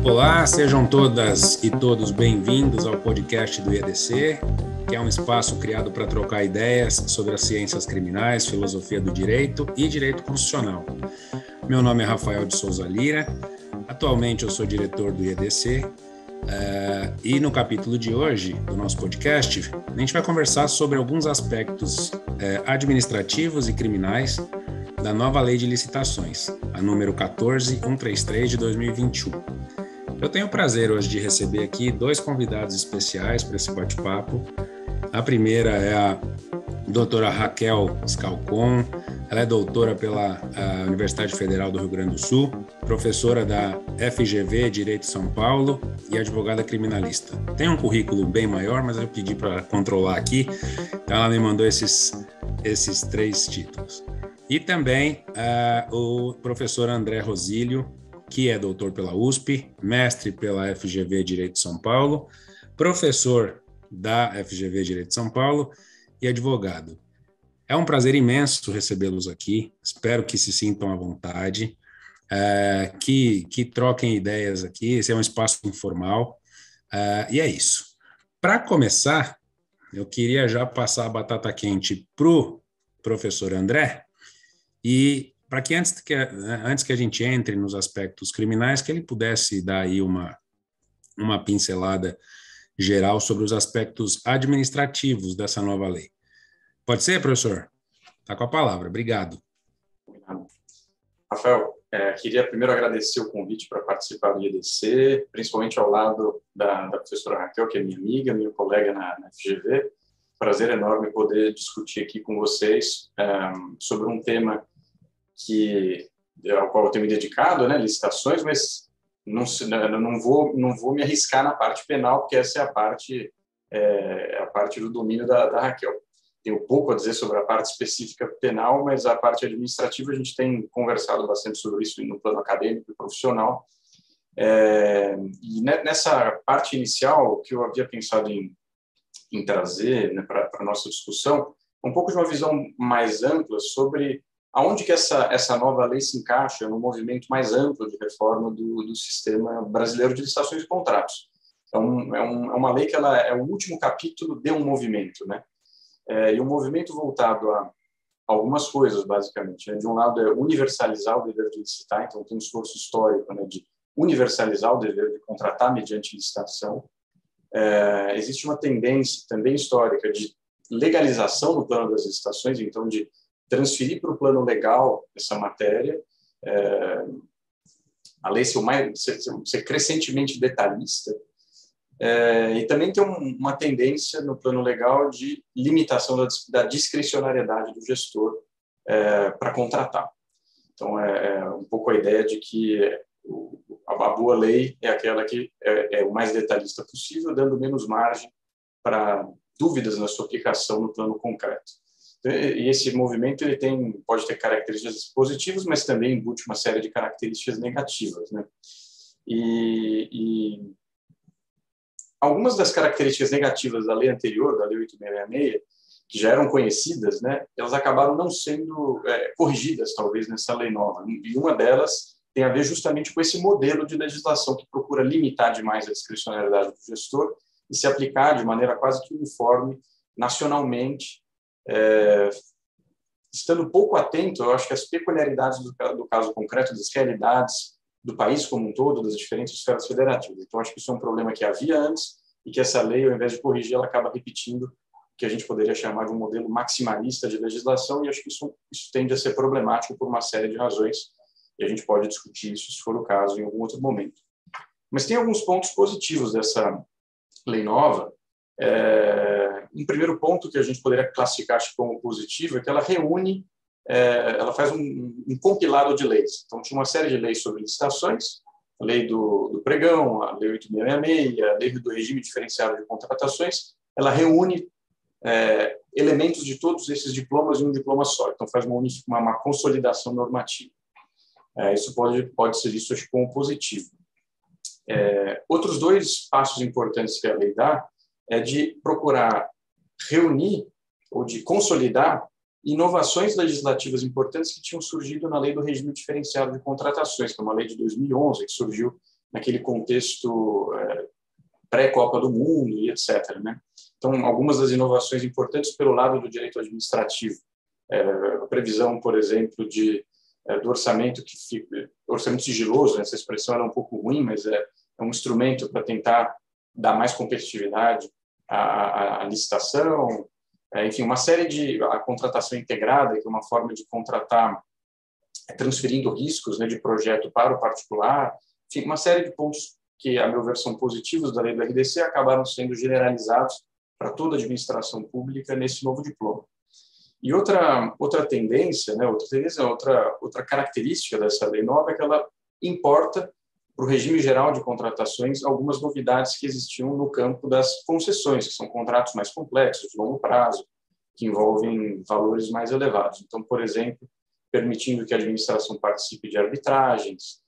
Olá, sejam todas e todos bem-vindos ao podcast do IEDC, que é um espaço criado para trocar ideias sobre as ciências criminais, filosofia do direito e direito constitucional. Meu nome é Rafael de Souza Lira, atualmente eu sou diretor do IEDC e no capítulo de hoje do nosso podcast, a gente vai conversar sobre alguns aspectos administrativos e criminais da nova Lei de Licitações, a número 14.133 de 2021. Eu tenho o prazer hoje de receber aqui dois convidados especiais para esse bate-papo. A primeira é a doutora Raquel Scalcon. Ela é doutora pela Universidade Federal do Rio Grande do Sul, professora da FGV Direito São Paulo e advogada criminalista. Tem um currículo bem maior, mas eu pedi para controlar aqui, então ela me mandou esses três títulos. E também o professor André Rosílio, que é doutor pela USP, mestre pela FGV Direito de São Paulo, professor da FGV Direito de São Paulo e advogado. É um prazer imenso recebê-los aqui, espero que se sintam à vontade, que troquem ideias aqui, esse é um espaço informal, e é isso. Para começar, eu queria já passar a batata quente para o professor André, e para que antes que a gente entre nos aspectos criminais, que ele pudesse dar aí uma pincelada geral sobre os aspectos administrativos dessa nova lei. Pode ser, professor? Está com a palavra. Obrigado. Rafael, queria primeiro agradecer o convite para participar do IEDC, principalmente ao lado da professora Raquel, que é minha amiga, minha colega na FGV. Prazer enorme poder discutir aqui com vocês sobre um tema ao qual eu tenho me dedicado, né, licitações, mas não vou me arriscar na parte penal, porque essa é a parte do domínio da Raquel. Tenho pouco a dizer sobre a parte específica penal, mas a parte administrativa a gente tem conversado bastante sobre isso no plano acadêmico e profissional. E nessa parte inicial, o que eu havia pensado em trazer, né, para a nossa discussão, um pouco de uma visão mais ampla sobre aonde que essa nova lei se encaixa no movimento mais amplo de reforma do sistema brasileiro de licitações e contratos. Então, é uma lei que ela é o último capítulo de um movimento, né? E um movimento voltado a algumas coisas, basicamente, né? De um lado é universalizar o dever de licitar, então tem um esforço histórico, né, de universalizar o dever de contratar mediante licitação. Existe uma tendência também histórica de legalização no plano das licitações, então de transferir para o plano legal essa matéria, a lei ser crescentemente detalhista, e também tem uma tendência no plano legal de limitação da discricionariedade do gestor para contratar. Então, um pouco a ideia de que a boa lei é aquela que é o mais detalhista possível, dando menos margem para dúvidas na sua aplicação no plano concreto. E esse movimento pode ter características positivas, mas também embute uma série de características negativas, né? E algumas das características negativas da lei anterior, da Lei 8.666, que já eram conhecidas, né, elas acabaram não sendo corrigidas, talvez, nessa lei nova. E uma delas tem a ver justamente com esse modelo de legislação que procura limitar demais a discricionariedade do gestor e se aplicar de maneira quase que uniforme nacionalmente, estando pouco atento, eu acho que as peculiaridades do caso concreto, das realidades do país como um todo, das diferentes esferas federativas. Então, acho que isso é um problema que havia antes e que essa lei, ao invés de corrigir, ela acaba repetindo o que a gente poderia chamar de um modelo maximalista de legislação, e acho que isso tende a ser problemático por uma série de razões, e a gente pode discutir isso, se for o caso, em algum outro momento. Mas tem alguns pontos positivos dessa lei nova. Um primeiro ponto que a gente poderia classificar como positivo é que ela reúne, ela faz um compilado de leis. Então, tinha uma série de leis sobre licitações, a lei do pregão, a lei 8.666, a lei do regime diferenciado de contratações. Ela reúne elementos de todos esses diplomas em um diploma só. Então, faz uma consolidação normativa. Isso pode ser visto como positivo. Outros dois passos importantes que a lei dá é de procurar reunir ou de consolidar inovações legislativas importantes que tinham surgido na lei do regime diferenciado de contratações, que é uma lei de 2011, que surgiu naquele contexto pré-Copa do Mundo e etc., né? Então, algumas das inovações importantes pelo lado do direito administrativo. A previsão, por exemplo, do orçamento que fica, orçamento sigiloso, essa expressão era um pouco ruim, mas é um instrumento para tentar dar mais competitividade à licitação, enfim, uma série a contratação integrada, que é uma forma de contratar transferindo riscos, né, de projeto para o particular, enfim, uma série de pontos que, a meu ver, são positivos da lei do RDC, acabaram sendo generalizados para toda a administração pública nesse novo diploma. E outra tendência, né, outra característica dessa lei nova é que ela importa para o regime geral de contratações algumas novidades que existiam no campo das concessões, que são contratos mais complexos, de longo prazo, que envolvem valores mais elevados. Então, por exemplo, permitindo que a administração participe de arbitragens,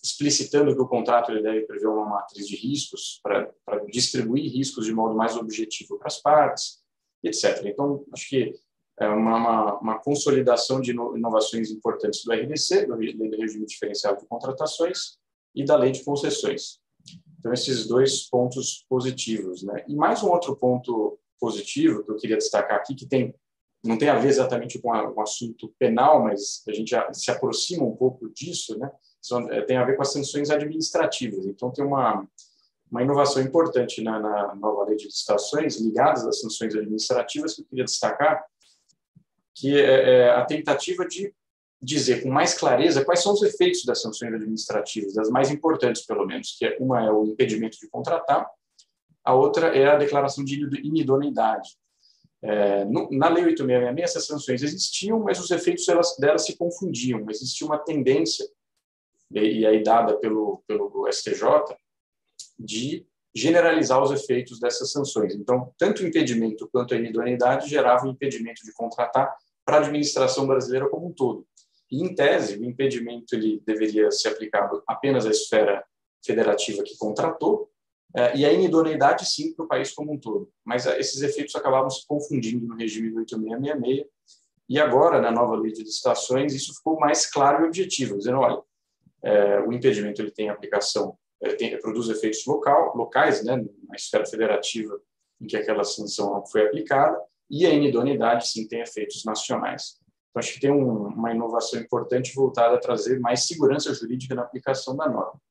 explicitando que o contrato ele deve prever uma matriz de riscos para distribuir riscos de modo mais objetivo para as partes, etc. Então, acho que é uma consolidação de inovações importantes do RDC, do Regime Diferenciado de Contratações, e da Lei de Concessões. Então, esses dois pontos positivos, né? E mais um outro ponto positivo que eu queria destacar aqui, que não tem a ver exatamente com o assunto penal, mas a gente já se aproxima um pouco disso, né? Tem a ver com as sanções administrativas. Então, tem uma inovação importante na nova lei de licitações, ligadas às sanções administrativas, que eu queria destacar, que é a tentativa de dizer com mais clareza quais são os efeitos das sanções administrativas, das mais importantes, pelo menos, que uma é o impedimento de contratar, a outra é a declaração de inidoneidade. Na Lei 8.666, essas sanções existiam, mas os efeitos delas se confundiam. Existia uma tendência, e aí dada pelo STJ, de generalizar os efeitos dessas sanções. Então, tanto o impedimento quanto a inidoneidade geravam impedimento de contratar para a administração brasileira como um todo. E, em tese, o impedimento ele deveria ser aplicado apenas à esfera federativa que contratou, e a inidoneidade, sim, para o país como um todo. Mas esses efeitos acabavam se confundindo no regime do 8.666, e agora, na nova lei de licitações, isso ficou mais claro e objetivo, dizendo, olha, o impedimento ele tem aplicação, produz efeitos locais, né, na esfera federativa em que aquela sanção foi aplicada, e a inidoneidade, sim, tem efeitos nacionais. Então, acho que tem uma inovação importante voltada a trazer mais segurança jurídica na aplicação da norma.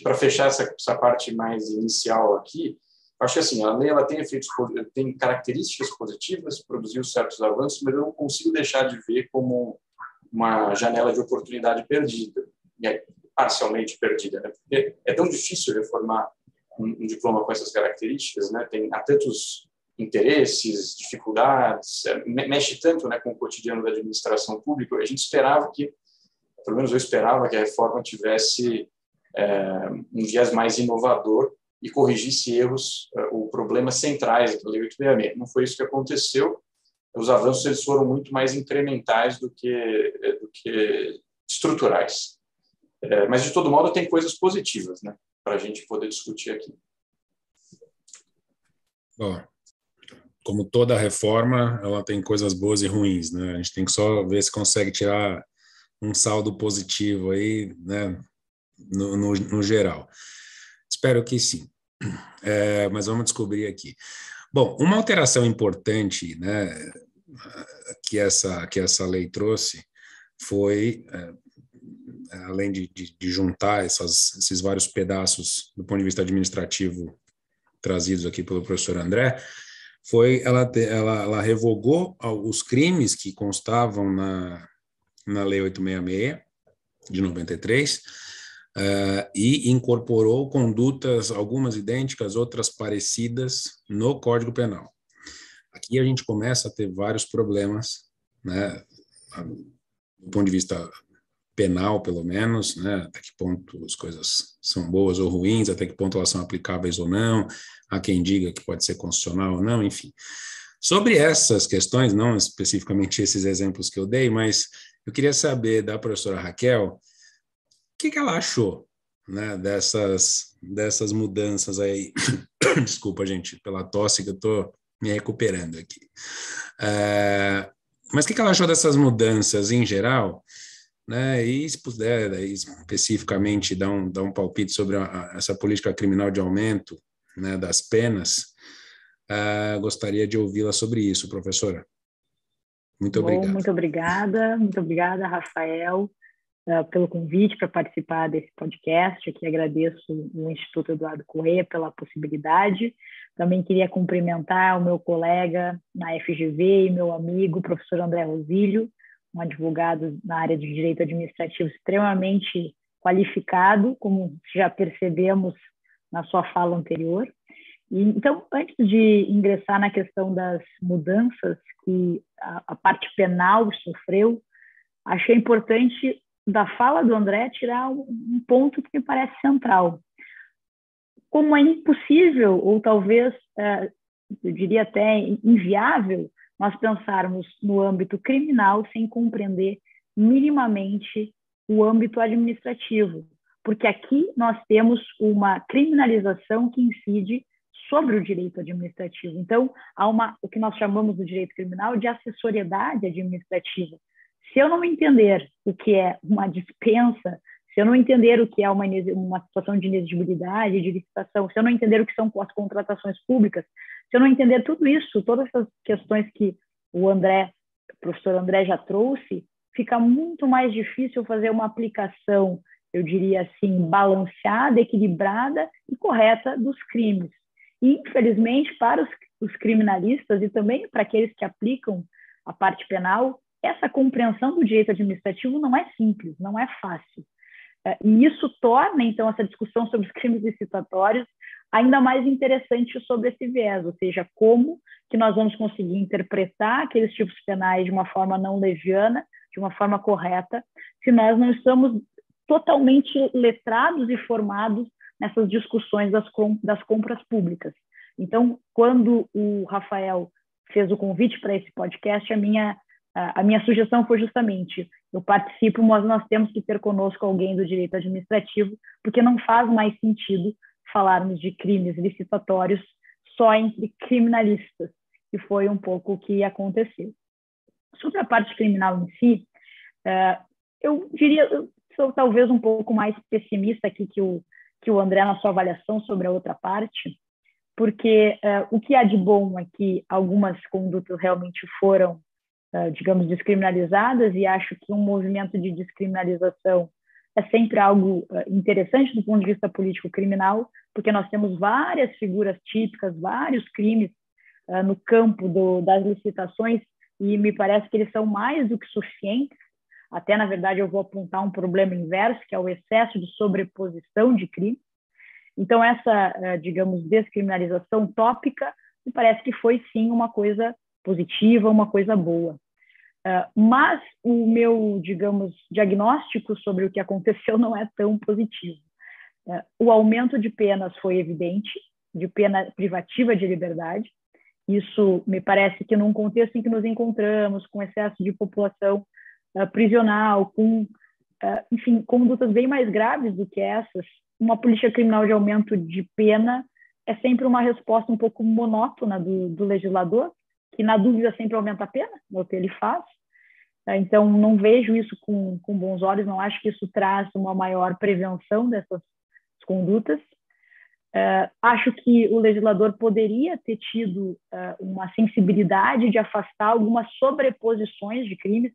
Para fechar essa parte mais inicial aqui, acho que assim, a lei ela tem características positivas, produziu certos avanços, mas eu não consigo deixar de ver como uma janela de oportunidade perdida, parcialmente perdida, né? Porque é tão difícil reformar um diploma com essas características, né? Há tantos interesses, dificuldades, mexe tanto, né, com o cotidiano da administração pública. A gente esperava pelo menos eu esperava que a reforma tivesse um viés mais inovador e corrigisse erros ou problemas centrais da Lei 8.666. Não foi isso que aconteceu. Os avanços eles foram muito mais incrementais do que estruturais. Mas, de todo modo, tem coisas positivas, né, para a gente poder discutir aqui. Bom, como toda reforma, ela tem coisas boas e ruins, né? A gente tem que só ver se consegue tirar um saldo positivo aí, né, no geral. Espero que sim. Mas vamos descobrir aqui. Bom, uma alteração importante, né, que essa lei trouxe foi, além de juntar esses vários pedaços do ponto de vista administrativo trazidos aqui pelo professor André, ela revogou os crimes que constavam na Lei 8.666, de 93, e incorporou condutas, algumas idênticas, outras parecidas, no Código Penal. Aqui a gente começa a ter vários problemas, né, do ponto de vista penal, pelo menos, né, até que ponto as coisas são boas ou ruins, até que ponto elas são aplicáveis ou não, há quem diga que pode ser constitucional ou não, enfim. Sobre essas questões, não especificamente esses exemplos que eu dei, mas eu queria saber da professora Raquel o que ela achou, né, dessas mudanças aí. Desculpa, gente, pela tosse que eu estou me recuperando aqui. Mas o que ela achou dessas mudanças em geral, né? E se puder especificamente dar um palpite sobre essa política criminal de aumento, né, das penas, gostaria de ouvi-la sobre isso, professora. Muito Bom, obrigado. Muito obrigada, Rafael, pelo convite para participar desse podcast. Aqui agradeço o Instituto Eduardo Corrêa pela possibilidade. Também queria cumprimentar o meu colega na FGV e meu amigo, professor André Rosilho, um advogado na área de direito administrativo extremamente qualificado, como já percebemos na sua fala anterior. Então, antes de ingressar na questão das mudanças que a parte penal sofreu, achei importante, da fala do André, tirar um ponto que me parece central. Como é impossível, ou talvez, eu diria até inviável, nós pensarmos no âmbito criminal sem compreender minimamente o âmbito administrativo, porque aqui nós temos uma criminalização que incide sobre o direito administrativo. Então, há o que nós chamamos no direito criminal de acessoriedade administrativa. Se eu não entender o que é uma dispensa, se eu não entender o que é uma situação de inexigibilidade, de licitação, se eu não entender o que são as contratações públicas, se eu não entender tudo isso, todas essas questões que o professor André já trouxe, fica muito mais difícil fazer uma aplicação, eu diria assim, balanceada, equilibrada e correta dos crimes. E, infelizmente, para os criminalistas e também para aqueles que aplicam a parte penal, essa compreensão do direito administrativo não é simples, não é fácil. E isso torna, então, essa discussão sobre os crimes licitatórios ainda mais interessante sobre esse viés, ou seja, como que nós vamos conseguir interpretar aqueles tipos penais de uma forma não leviana, de uma forma correta, se nós não estamos totalmente letrados e formados nessas discussões das compras públicas. Então, quando o Rafael fez o convite para esse podcast, a minha sugestão foi justamente, eu participo, mas nós temos que ter conosco alguém do direito administrativo, porque não faz mais sentido falarmos de crimes licitatórios só entre criminalistas, e foi um pouco o que aconteceu. Sobre a parte criminal em si, eu diria, eu sou talvez um pouco mais pessimista aqui que o André na sua avaliação sobre a outra parte, porque o que há de bom é que algumas condutas realmente foram, digamos, descriminalizadas, e acho que um movimento de descriminalização é sempre algo interessante do ponto de vista político-criminal, porque nós temos várias figuras típicas, vários crimes no campo das licitações, e me parece que eles são mais do que suficientes. Até, na verdade, eu vou apontar um problema inverso, que é o excesso de sobreposição de crimes. Então, essa, digamos, descriminalização tópica, me parece que foi, sim, uma coisa positiva, uma coisa boa. Mas o meu, digamos, diagnóstico sobre o que aconteceu não é tão positivo. O aumento de penas foi evidente, de pena privativa de liberdade. Isso me parece que num contexto em que nos encontramos, com excesso de população prisional, com, enfim, condutas bem mais graves do que essas, uma política criminal de aumento de pena é sempre uma resposta um pouco monótona do legislador, que na dúvida sempre aumenta a pena, é o que ele faz. Então, não vejo isso com bons olhos, não acho que isso traz uma maior prevenção dessas condutas. Acho que o legislador poderia ter tido uma sensibilidade de afastar algumas sobreposições de crimes.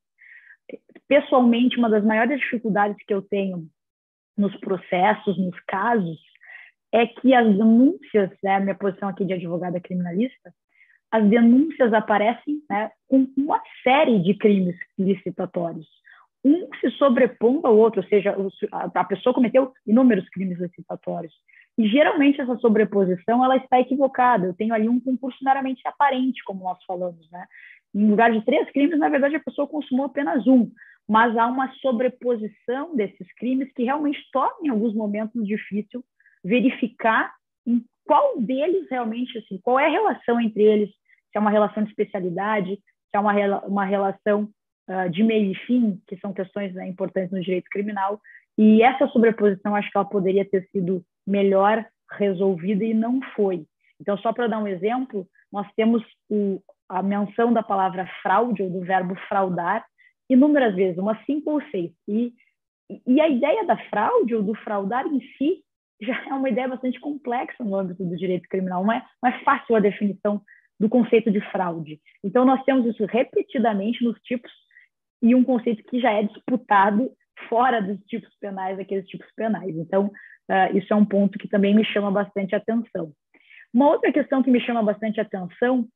Pessoalmente, uma das maiores dificuldades que eu tenho nos processos, nos casos, é que as denúncias, né, minha posição aqui de advogada criminalista, as denúncias aparecem, né, com uma série de crimes licitatórios. Um se sobrepondo ao outro, ou seja, a pessoa cometeu inúmeros crimes licitatórios. E, geralmente, essa sobreposição ela está equivocada. Eu tenho ali um concurso meramente aparente, como nós falamos, né? Em lugar de 3 crimes, na verdade, a pessoa consumou apenas um. Mas há uma sobreposição desses crimes que realmente torna, em alguns momentos, difícil verificar em qual deles realmente, assim, qual é a relação entre eles, se é uma relação de especialidade, se é uma relação de meio e fim, que são questões, né, importantes no direito criminal. E essa sobreposição, acho que ela poderia ter sido melhor resolvida e não foi. Então, só para dar um exemplo, nós temos a menção da palavra fraude, ou do verbo fraudar, inúmeras vezes, umas 5 ou 6. E a ideia da fraude ou do fraudar em si já é uma ideia bastante complexa no âmbito do direito criminal. Não é fácil a definição do conceito de fraude. Então, nós temos isso repetidamente nos tipos e um conceito que já é disputado fora dos tipos penais, daqueles tipos penais. Então, isso é um ponto que também me chama bastante atenção. Uma outra questão que me chama bastante atenção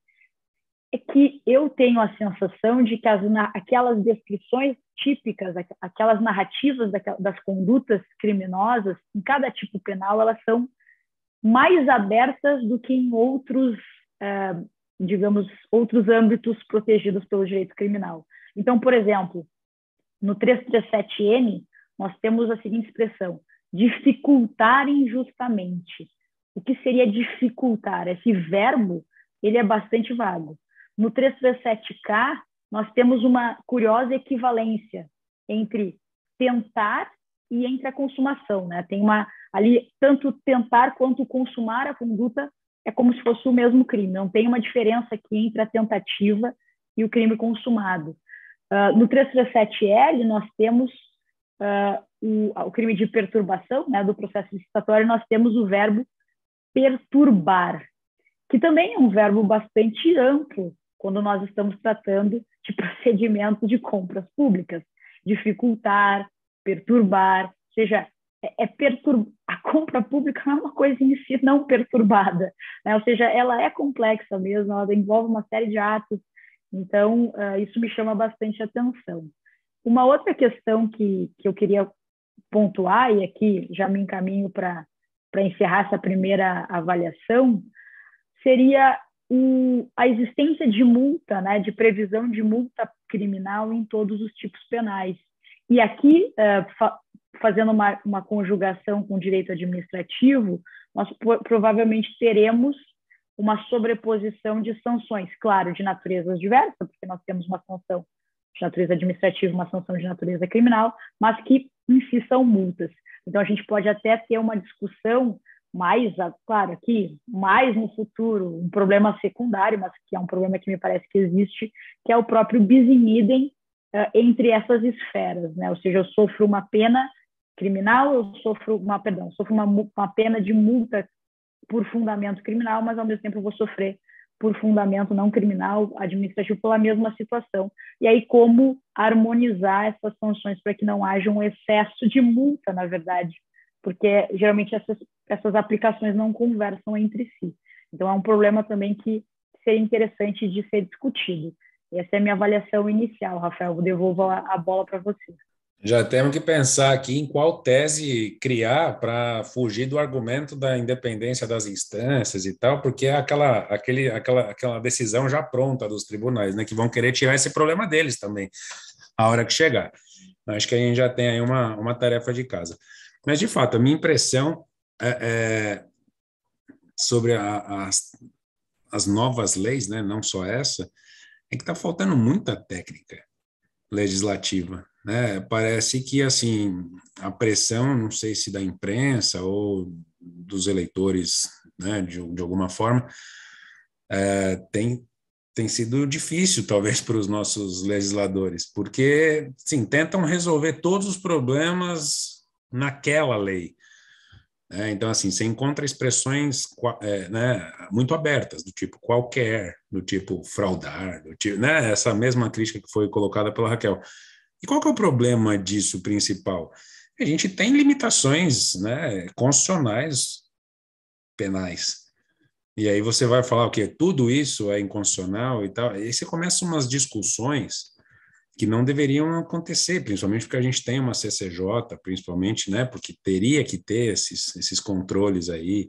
é que eu tenho a sensação de que aquelas descrições típicas, aquelas narrativas das condutas criminosas, em cada tipo penal, elas são mais abertas do que em outros, digamos, outros âmbitos protegidos pelo direito criminal. Então, por exemplo, no 337N, nós temos a seguinte expressão: dificultar injustamente. O que seria dificultar? Esse verbo, ele é bastante vago. No 337K, nós temos uma curiosa equivalência entre tentar e entre a consumação, né? Tem ali, tanto tentar quanto consumar a conduta é como se fosse o mesmo crime. Não tem uma diferença aqui entre a tentativa e o crime consumado. No 337L, nós temos o crime de perturbação, né, do processo licitatório, nós temos o verbo perturbar, que também é um verbo bastante amplo quando nós estamos tratando de procedimento de compras públicas. Dificultar, perturbar, ou seja, a compra pública não é uma coisa em si não perturbada, né? Ou seja, ela é complexa mesmo, ela envolve uma série de atos, então isso me chama bastante atenção. Uma outra questão que eu queria pontuar, e aqui já me encaminho para encerrar essa primeira avaliação, seria a existência de multa, né, de previsão de multa criminal em todos os tipos penais. E aqui, fazendo uma conjugação com o direito administrativo, nós provavelmente teremos uma sobreposição de sanções, claro, de naturezas diversas, porque nós temos uma sanção de natureza administrativa, uma sanção de natureza criminal, mas que em si são multas. Então, a gente pode até ter uma discussão mais, claro, aqui, mais no futuro, um problema secundário, mas que é um problema que me parece que existe, que é o próprio bis in idem entre essas esferas, né? Ou seja, eu sofro uma pena criminal, eu sofro uma pena de multa por fundamento criminal, mas ao mesmo tempo eu vou sofrer por fundamento não criminal, administrativo, pela mesma situação. E aí, como harmonizar essas sanções para que não haja um excesso de multa, na verdade, porque geralmente essas aplicações não conversam entre si. Então, é um problema também que seria interessante de ser discutido. Essa é a minha avaliação inicial, Rafael. Eu devolvo a bola para você. Já temos que pensar aqui em qual tese criar para fugir do argumento da independência das instâncias e tal, porque é aquela decisão já pronta dos tribunais, né, que vão querer tirar esse problema deles também, a hora que chegar. Acho que a gente já tem aí uma tarefa de casa. Mas, de fato, a minha impressão sobre as novas leis, né, não só essa, é que está faltando muita técnica legislativa, né? Parece que, assim, a pressão, não sei se da imprensa ou dos eleitores, né, de alguma forma, tem sido difícil, talvez, para os nossos legisladores, porque, sim, tentam resolver todos os problemas naquela lei. Então, assim, você encontra expressões né, muito abertas, do tipo qualquer, do tipo fraudar, do tipo, né, essa mesma crítica que foi colocada pela Raquel. E qual que é o problema disso principal? A gente tem limitações, né, constitucionais penais. E aí você vai falar o quê? Tudo isso é inconstitucional e tal. E aí você começa umas discussões que não deveriam acontecer, principalmente porque a gente tem uma CCJ, principalmente, né, porque teria que ter esses controles aí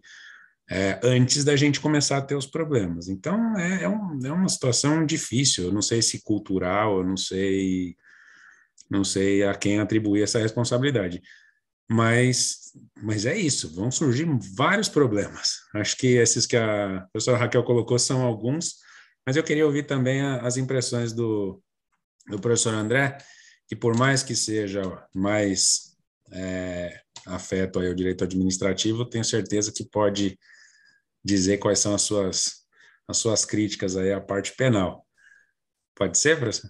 antes da gente começar a ter os problemas. Então, é uma situação difícil, eu não sei se cultural, eu não sei a quem atribuir essa responsabilidade, mas é isso, vão surgir vários problemas. Acho que esses que a professora Raquel colocou são alguns, mas eu queria ouvir também as impressões do professor André, que por mais que seja mais afeto aí ao direito administrativo, tenho certeza que pode dizer quais são as suas críticas aí à parte penal. Pode ser, professor?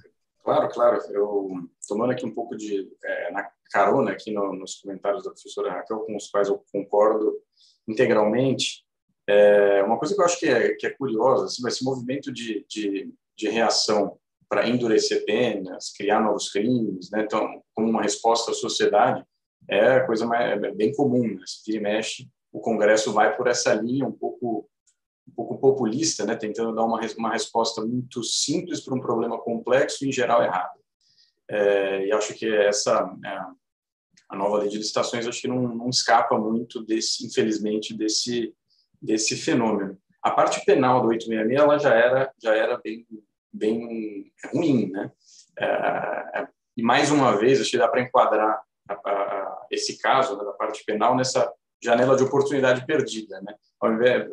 Claro, claro. Eu, tomando aqui um pouco de na carona aqui nos comentários da professora Raquel, com os quais eu concordo integralmente, uma coisa que eu acho que é curiosa, assim, esse movimento de reação para endurecer penas, criar novos crimes, né? Então, como uma resposta à sociedade, a coisa bem comum, né? Se vira e mexe, o Congresso vai por essa linha um pouco populista, né? Tentando dar uma resposta muito simples para um problema complexo e, em geral, errado. E acho que a nova lei de licitações acho que não escapa muito infelizmente, desse fenômeno. A parte penal do 866 ela já era bem ruim, né? E mais uma vez acho que dá para enquadrar esse caso, né, da parte penal nessa janela de oportunidade perdida, né? Ao invés,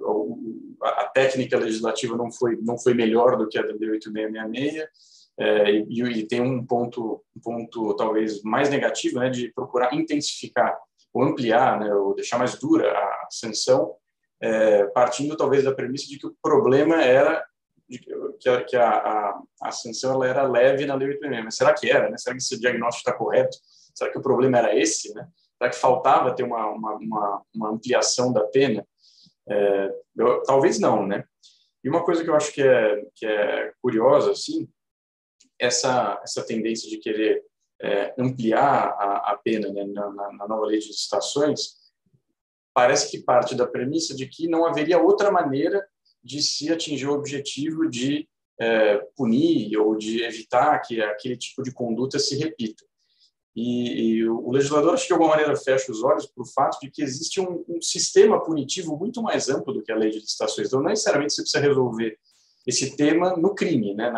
a técnica legislativa não foi melhor do que a da Lei 8666, e tem um ponto talvez mais negativo, né, de procurar intensificar ou ampliar, né, ou deixar mais dura a sanção, partindo talvez da premissa de que o problema era que a sanção ela era leve na Lei 8666. Mas será que era, né? Será que esse diagnóstico está correto? Será que o problema era esse, né? Será que faltava ter uma ampliação da pena? Talvez não, né? E uma coisa que eu acho que é curiosa, assim, essa tendência de querer ampliar a pena, né, na nova lei de licitações, parece que parte da premissa de que não haveria outra maneira de se atingir o objetivo de punir ou de evitar que aquele tipo de conduta se repita. E o legislador, acho que de alguma maneira fecha os olhos para o fato de que existe um sistema punitivo muito mais amplo do que a lei de licitações. Então, não necessariamente você precisa resolver esse tema no crime, né,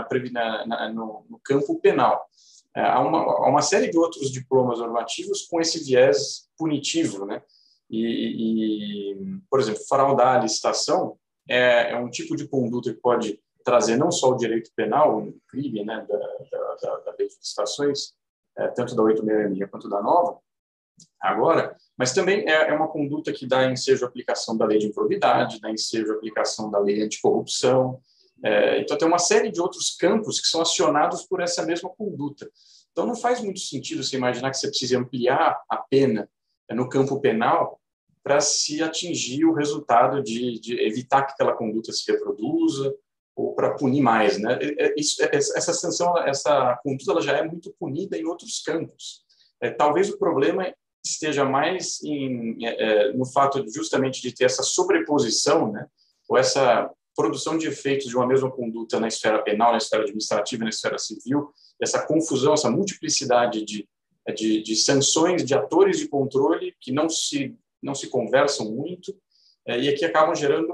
no campo penal. Há uma série de outros diplomas normativos com esse viés punitivo, né? Por exemplo, fraudar a licitação é um tipo de conduta que pode trazer não só o direito penal, o crime, né, da lei de licitações, tanto da 866 quanto da nova, agora, mas também é uma conduta que dá ensejo à aplicação da lei de improbidade, dá ensejo à aplicação da lei anticorrupção. Então, tem uma série de outros campos que são acionados por essa mesma conduta. Então, não faz muito sentido você imaginar que você precise ampliar a pena no campo penal para se atingir o resultado de evitar que aquela conduta se reproduza ou para punir mais, né? Essa sanção, essa conduta, ela já é muito punida em outros campos. Talvez o problema esteja mais no fato justamente de ter essa sobreposição, né? Ou essa produção de efeitos de uma mesma conduta na esfera penal, na esfera administrativa, na esfera civil, essa confusão, essa multiplicidade de sanções, de atores de controle que não se conversam muito, e aqui acabam gerando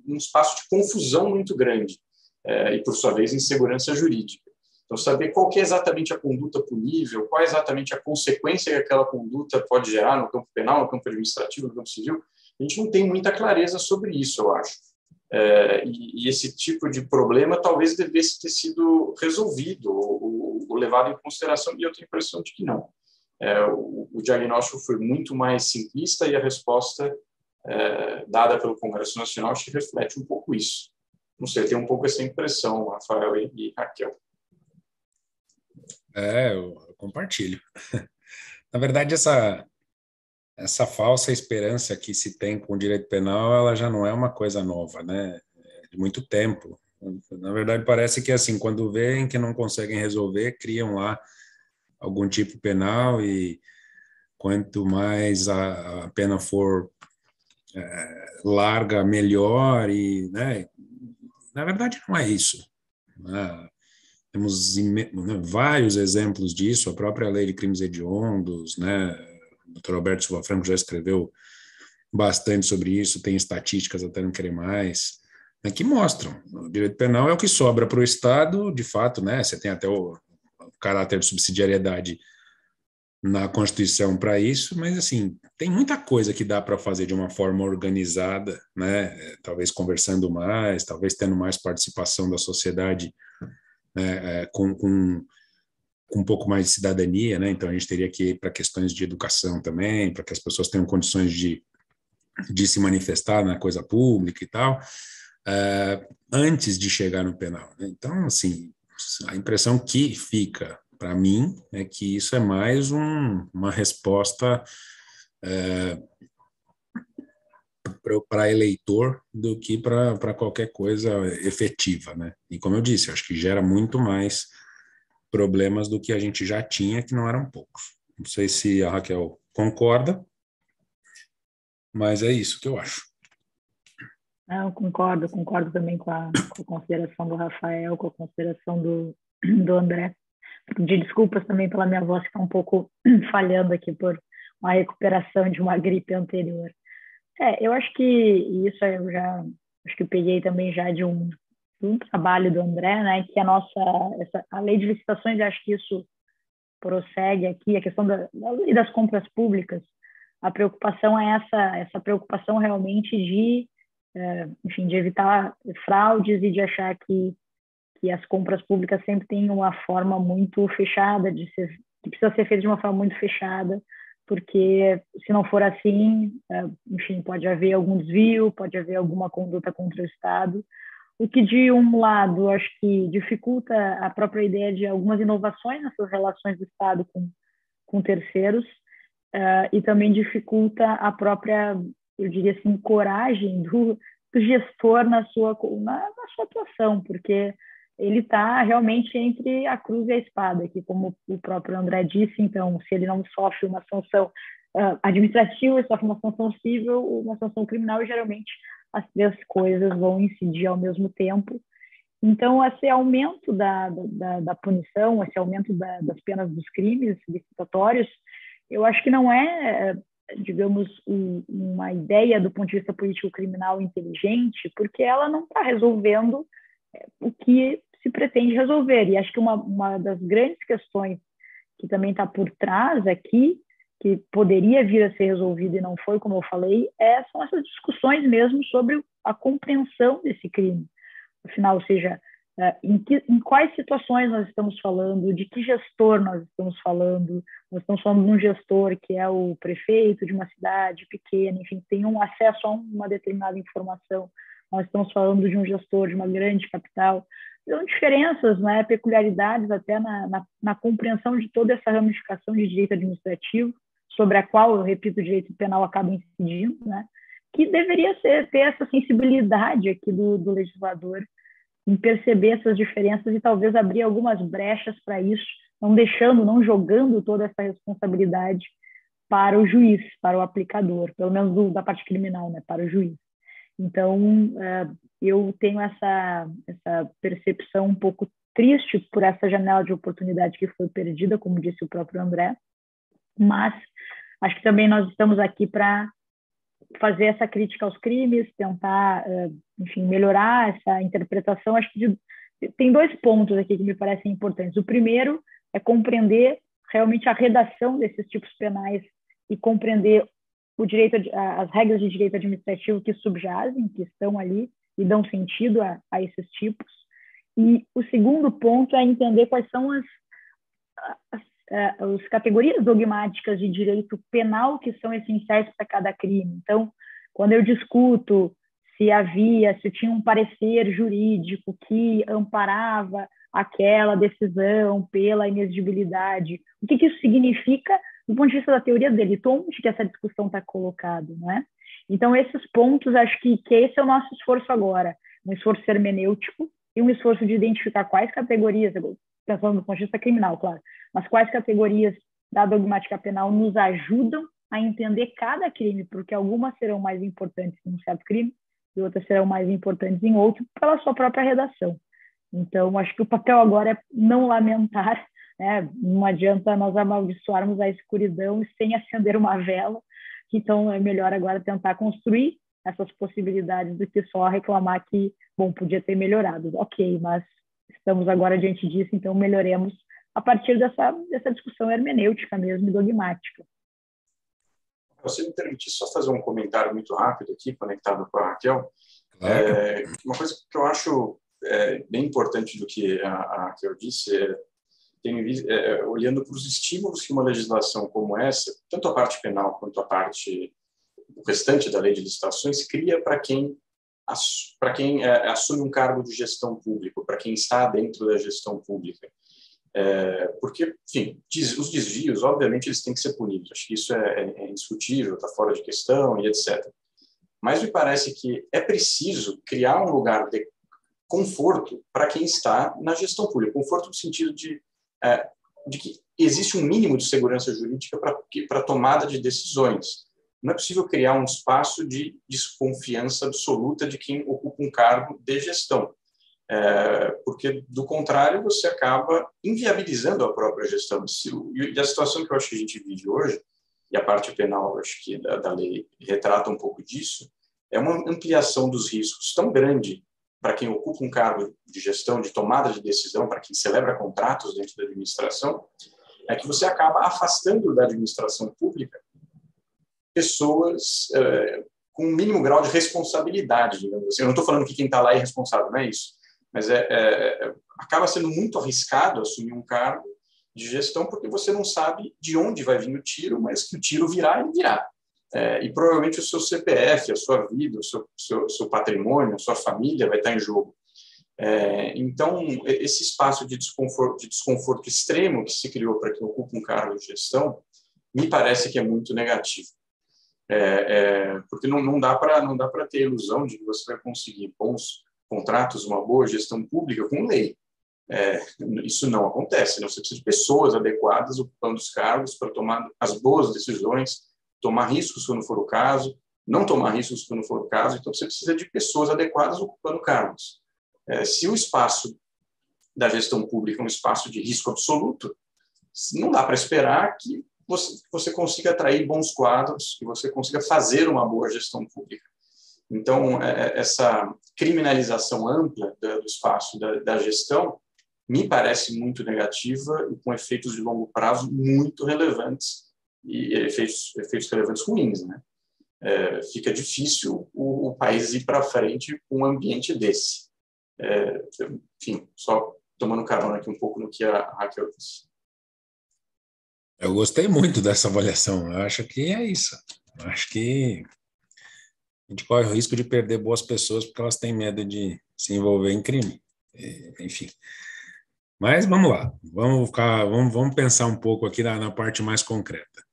um espaço de confusão muito grande, e, por sua vez, insegurança jurídica. Então, saber qual que é exatamente a conduta punível, qual é exatamente a consequência que aquela conduta pode gerar no campo penal, no campo administrativo, no campo civil, a gente não tem muita clareza sobre isso, eu acho. E esse tipo de problema talvez devesse ter sido resolvido ou levado em consideração, e eu tenho a impressão de que não. O diagnóstico foi muito mais simplista e a resposta dada pelo Congresso Nacional acho que reflete um pouco isso. Não sei, tem um pouco essa impressão, Rafael e Raquel. Eu compartilho. Na verdade, essa falsa esperança que se tem com o direito penal, ela já não é uma coisa nova, né? De muito tempo. Na verdade, parece que assim, quando veem que não conseguem resolver, criam lá algum tipo penal e quanto mais a pena for larga, melhor, e, né, na verdade não é isso. Né? Temos vários exemplos disso, a própria lei de crimes hediondos, né? O Dr. Alberto Silva Franco já escreveu bastante sobre isso, tem estatísticas até não querer mais, né, que mostram, o direito penal é o que sobra para o Estado, de fato, né? Você tem até o caráter de subsidiariedade na Constituição para isso, mas assim, tem muita coisa que dá para fazer de uma forma organizada, né? Talvez conversando mais, talvez tendo mais participação da sociedade, né? Com um pouco mais de cidadania, né? Então a gente teria que ir para questões de educação também, para que as pessoas tenham condições de se manifestar na coisa pública e tal, antes de chegar no penal. Então, assim, a impressão que fica para mim é que isso é mais uma resposta para eleitor do que para qualquer coisa efetiva, né? E como eu disse, acho que gera muito mais problemas do que a gente já tinha, que não eram poucos. Não sei se a Raquel concorda, mas é isso que eu acho. Eu concordo também com a consideração do Rafael, com a consideração do André. Pedir desculpas também pela minha voz que está um pouco falhando aqui por uma recuperação de uma gripe anterior. Eu acho que isso eu já acho que eu peguei também já de um trabalho do André, né, que a lei de licitações, acho que isso prossegue aqui, a questão da lei das compras públicas, a preocupação é essa preocupação realmente enfim, de evitar fraudes e de achar que as compras públicas sempre têm uma forma muito fechada, que precisa ser feita de uma forma muito fechada, porque se não for assim, enfim, pode haver algum desvio, pode haver alguma conduta contra o Estado, o que de um lado acho que dificulta a própria ideia de algumas inovações nessas relações do Estado com terceiros, e também dificulta a própria, eu diria assim, coragem do gestor na sua atuação, porque ele está realmente entre a cruz e a espada, que como o próprio André disse, então, se ele não sofre uma sanção administrativa, ele sofre uma sanção civil, uma sanção criminal, e geralmente as três coisas vão incidir ao mesmo tempo. Então, esse aumento da punição, esse aumento das penas dos crimes licitatórios, eu acho que não é, digamos, uma ideia do ponto de vista político-criminal inteligente, porque ela não está resolvendo o que se pretende resolver. E acho que uma das grandes questões que também está por trás aqui, que poderia vir a ser resolvida e não foi, como eu falei, são essas discussões mesmo sobre a compreensão desse crime. Afinal, ou seja, em quais situações nós estamos falando, de que gestor nós estamos falando de um gestor que é o prefeito de uma cidade pequena, enfim, tem um acesso a uma determinada informação, nós estamos falando de um gestor de uma grande capital. São diferenças, né, peculiaridades até na compreensão de toda essa ramificação de direito administrativo, sobre a qual, eu repito, o direito penal acaba incidindo, né, que deveria ter essa sensibilidade aqui do legislador em perceber essas diferenças e talvez abrir algumas brechas para isso, não jogando toda essa responsabilidade para o juiz, para o aplicador, pelo menos da parte criminal, né, para o juiz. Então, eu tenho essa percepção um pouco triste por essa janela de oportunidade que foi perdida, como disse o próprio André, mas acho que também nós estamos aqui para fazer essa crítica aos crimes, tentar, enfim, melhorar essa interpretação. Acho que tem dois pontos aqui que me parecem importantes. O primeiro é compreender realmente a redação desses tipos penais e compreender as regras de direito administrativo que subjazem, que estão ali e dão sentido a esses tipos. E o segundo ponto é entender quais são as categorias dogmáticas de direito penal que são essenciais para cada crime. Então, quando eu discuto se tinha um parecer jurídico que amparava aquela decisão pela inexigibilidade, o que isso significa do ponto de vista da teoria dele, onde que essa discussão está colocada, não é? Então, esses pontos, acho que esse é o nosso esforço agora, um esforço hermenêutico e um esforço de identificar quais categorias, pensando do ponto de vista criminal, claro, mas quais categorias da dogmática penal nos ajudam a entender cada crime, porque algumas serão mais importantes em um certo crime e outras serão mais importantes em outro, pela sua própria redação. Então, acho que o papel agora é não lamentar, né? Não adianta nós amaldiçoarmos a escuridão sem acender uma vela, então é melhor agora tentar construir essas possibilidades do que só reclamar que, bom, podia ter melhorado. Ok, mas estamos agora diante disso, então melhoremos a partir dessa discussão hermenêutica mesmo, dogmática. Você me permitir só fazer um comentário muito rápido aqui, conectado com a Raquel. Uma coisa que eu acho bem importante do que a Raquel disse olhando para os estímulos que uma legislação como essa, tanto a parte penal quanto o restante da lei de licitações, cria para quem para quem assume um cargo de gestão pública, para quem está dentro da gestão pública. Porque, enfim, os desvios, obviamente, eles têm que ser punidos. Acho que isso é indiscutível, está fora de questão e etc. Mas me parece que é preciso criar um lugar de conforto para quem está na gestão pública. Conforto no sentido de que existe um mínimo de segurança jurídica para tomada de decisões. Não é possível criar um espaço de desconfiança absoluta de quem ocupa um cargo de gestão. Porque, do contrário, você acaba inviabilizando a própria gestão. E a situação que eu acho que a gente vive hoje, e a parte penal, acho que da lei retrata um pouco disso, é uma ampliação dos riscos tão grande para quem ocupa um cargo de gestão, de tomada de decisão, para quem celebra contratos dentro da administração, que você acaba afastando da administração pública pessoas com um mínimo grau de responsabilidade, digamos assim. Eu não estou falando que quem está lá é irresponsável, não é isso. Mas acaba sendo muito arriscado assumir um cargo de gestão porque você não sabe de onde vai vir o tiro, mas que o tiro virá e virá. E provavelmente o seu CPF, a sua vida, o seu patrimônio, a sua família vai estar em jogo. Então, esse espaço de desconforto extremo que se criou para quem ocupa um cargo de gestão, me parece que é muito negativo. Porque não dá para ter a ilusão de que você vai conseguir bons contratos, uma boa gestão pública com lei. Isso não acontece. Você precisa de pessoas adequadas ocupando os cargos para tomar as boas decisões, tomar riscos quando for o caso, não tomar riscos quando for o caso. Então, você precisa de pessoas adequadas ocupando cargos. Se o espaço da gestão pública é um espaço de risco absoluto, não dá para esperar que você consiga atrair bons quadros, que você consiga fazer uma boa gestão pública. Então, essa criminalização ampla do espaço da gestão me parece muito negativa e com efeitos de longo prazo muito relevantes e efeitos relevantes ruins, né? Fica difícil o país ir para frente com um ambiente desse. Enfim, só tomando carona aqui um pouco no que a Raquel disse. Eu gostei muito dessa avaliação. Eu acho que é isso. Eu acho que a gente corre o risco de perder boas pessoas porque elas têm medo de se envolver em crime. Enfim. Mas vamos lá. Vamos pensar um pouco aqui na parte mais concreta.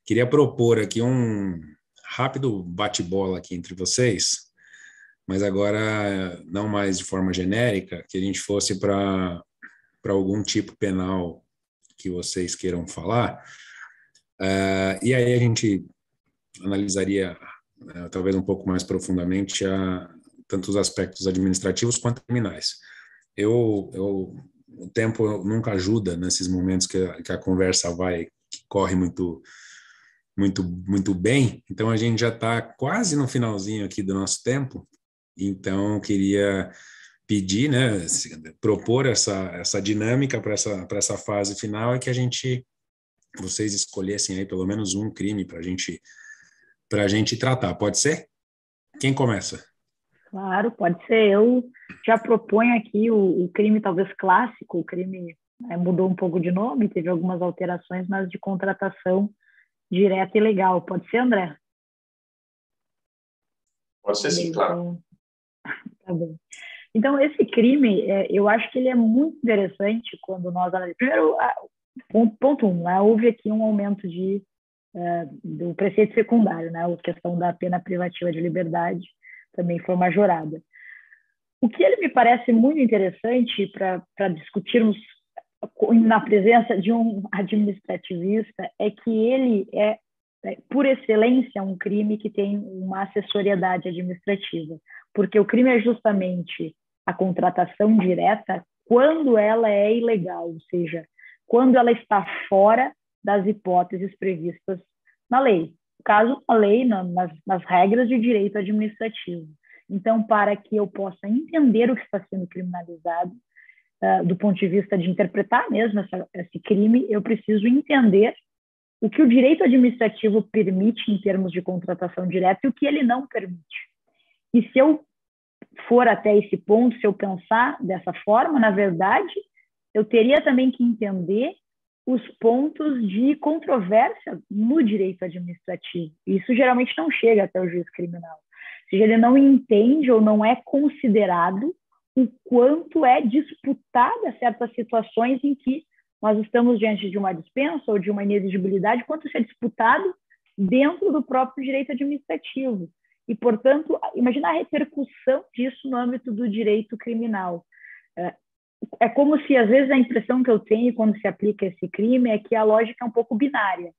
Queria propor aqui um rápido bate-bola aqui entre vocês, mas agora não mais de forma genérica, que a gente fosse para algum tipo penal que vocês queiram falar, e aí a gente analisaria talvez um pouco mais profundamente tanto os aspectos administrativos quanto criminais. O tempo nunca ajuda nesses momentos que a conversa que corre muito bem, então a gente já está quase no finalzinho aqui do nosso tempo, então queria pedir, né, propor essa dinâmica para essa fase final e que vocês escolhessem aí pelo menos um crime para a gente tratar. Pode ser? Quem começa? Claro, pode ser. Eu já proponho aqui o crime talvez clássico, o crime mudou um pouco de nome, teve algumas alterações, mas de contratação direta e legal. Pode ser, André? Pode ser, sim, claro. Tá bem. Então, esse crime, eu acho que ele é muito interessante quando nós analisamos. Primeiro, ponto 1, houve aqui um aumento do preceito secundário, né? A questão da pena privativa de liberdade também foi majorada. O que ele me parece muito interessante para discutirmos na presença de um administrativista é que ele por excelência, um crime que tem uma acessoriedade administrativa, porque o crime é justamente a contratação direta quando ela é ilegal, ou seja, quando ela está fora das hipóteses previstas na lei. Caso a lei, nas regras de direito administrativo. Então, para que eu possa entender o que está sendo criminalizado, do ponto de vista de interpretar mesmo esse crime, eu preciso entender o que o direito administrativo permite em termos de contratação direta e o que ele não permite. E se eu for até esse ponto, se eu pensar dessa forma, na verdade, eu teria também que entender os pontos de controvérsia no direito administrativo. Isso geralmente não chega até o juiz criminal. seja, ele não entende ou não é considerado o quanto é disputada certas situações em que nós estamos diante de uma dispensa ou de uma inexigibilidade, quanto isso é disputado dentro do próprio direito administrativo. E, portanto, imagina a repercussão disso no âmbito do direito criminal. É como se, às vezes, a impressão que eu tenho quando se aplica esse crime é que a lógica é um pouco binária.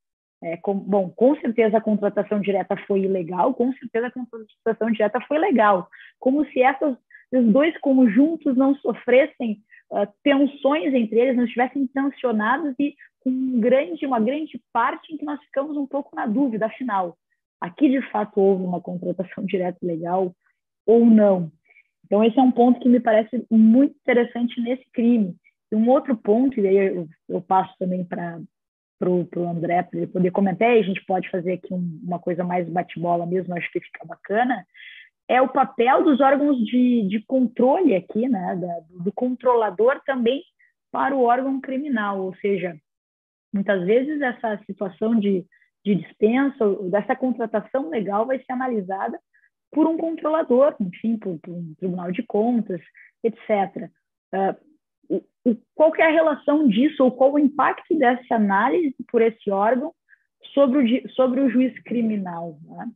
Com certeza a contratação direta foi ilegal, com certeza a contratação direta foi legal. Como se esses dois conjuntos não sofressem tensões entre eles, não estivessem tensionados e com uma grande parte em que nós ficamos um pouco na dúvida, afinal, aqui de fato houve uma contratação direta legal ou não. Então esse é um ponto que me parece muito interessante nesse crime. E um outro ponto, e aí eu passo também para o André, para ele poder comentar, e a gente pode fazer aqui uma coisa mais bate-bola mesmo, acho que fica bacana, é o papel dos órgãos de controle aqui, né, do controlador também para o órgão criminal, ou seja, muitas vezes essa situação de dispensa, dessa contratação legal vai ser analisada por um controlador, enfim, por um tribunal de contas, etc. Qual que é a relação disso, ou qual o impacto dessa análise por esse órgão sobre o juiz criminal, né?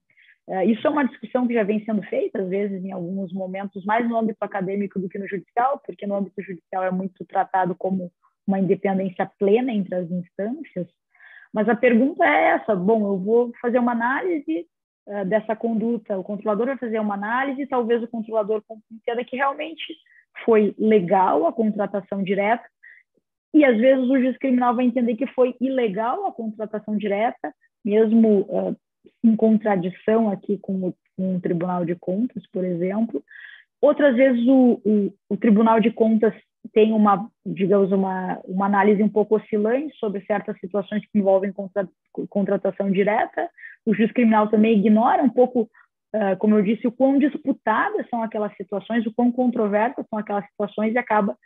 Isso é uma discussão que já vem sendo feita, às vezes, em alguns momentos, mais no âmbito acadêmico do que no judicial, porque no âmbito judicial é muito tratado como uma independência plena entre as instâncias. Mas a pergunta é essa: bom, eu vou fazer uma análise dessa conduta, o controlador vai fazer uma análise, talvez o controlador entenda que realmente foi legal a contratação direta, e às vezes o juiz criminal vai entender que foi ilegal a contratação direta, mesmo em contradição aqui com o Tribunal de Contas, por exemplo. Outras vezes o Tribunal de Contas tem uma análise um pouco oscilante sobre certas situações que envolvem contratação direta. O juiz criminal também ignora um pouco, como eu disse, o quão disputadas são aquelas situações, o quão controversas são aquelas situações, e acaba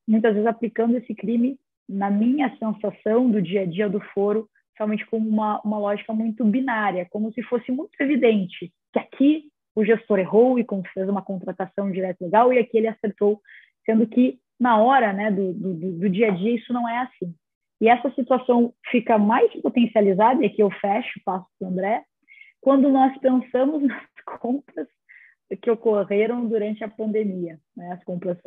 muitas vezes aplicando esse crime, na minha sensação do dia a dia do foro, realmente como uma lógica muito binária, como se fosse muito evidente que aqui o gestor errou e fez uma contratação direta legal, e aqui ele acertou, sendo que na hora, né, do dia a dia isso não é assim. E essa situação fica mais potencializada, e aqui eu passo para o André, quando nós pensamos nas compras que ocorreram durante a pandemia, né,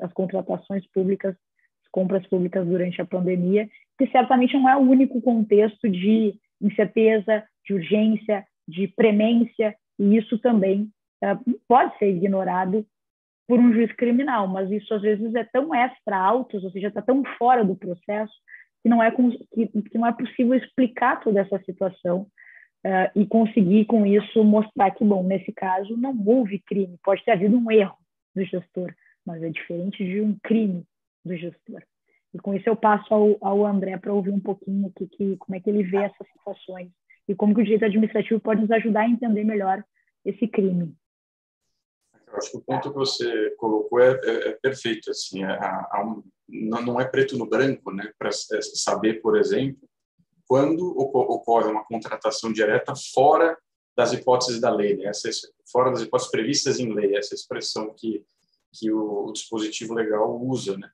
as contratações públicas, as compras públicas durante a pandemia, que certamente não é o único contexto de incerteza, de urgência, de premência, e isso também pode ser ignorado por um juiz criminal, mas isso às vezes é tão extra-autos, ou seja, está tão fora do processo, que não é possível explicar toda essa situação e conseguir com isso mostrar que, bom, nesse caso não houve crime, pode ter havido um erro do gestor, mas é diferente de um crime do gestor. E com isso eu passo ao André para ouvir um pouquinho como é que ele vê essas situações e como que o direito administrativo pode nos ajudar a entender melhor esse crime. Eu acho que o ponto que você colocou é perfeito. Assim, não é preto no branco, né, para saber, por exemplo, quando ocorre uma contratação direta fora das hipóteses da lei, né? Fora das hipóteses previstas em lei, essa expressão que o dispositivo legal usa, né?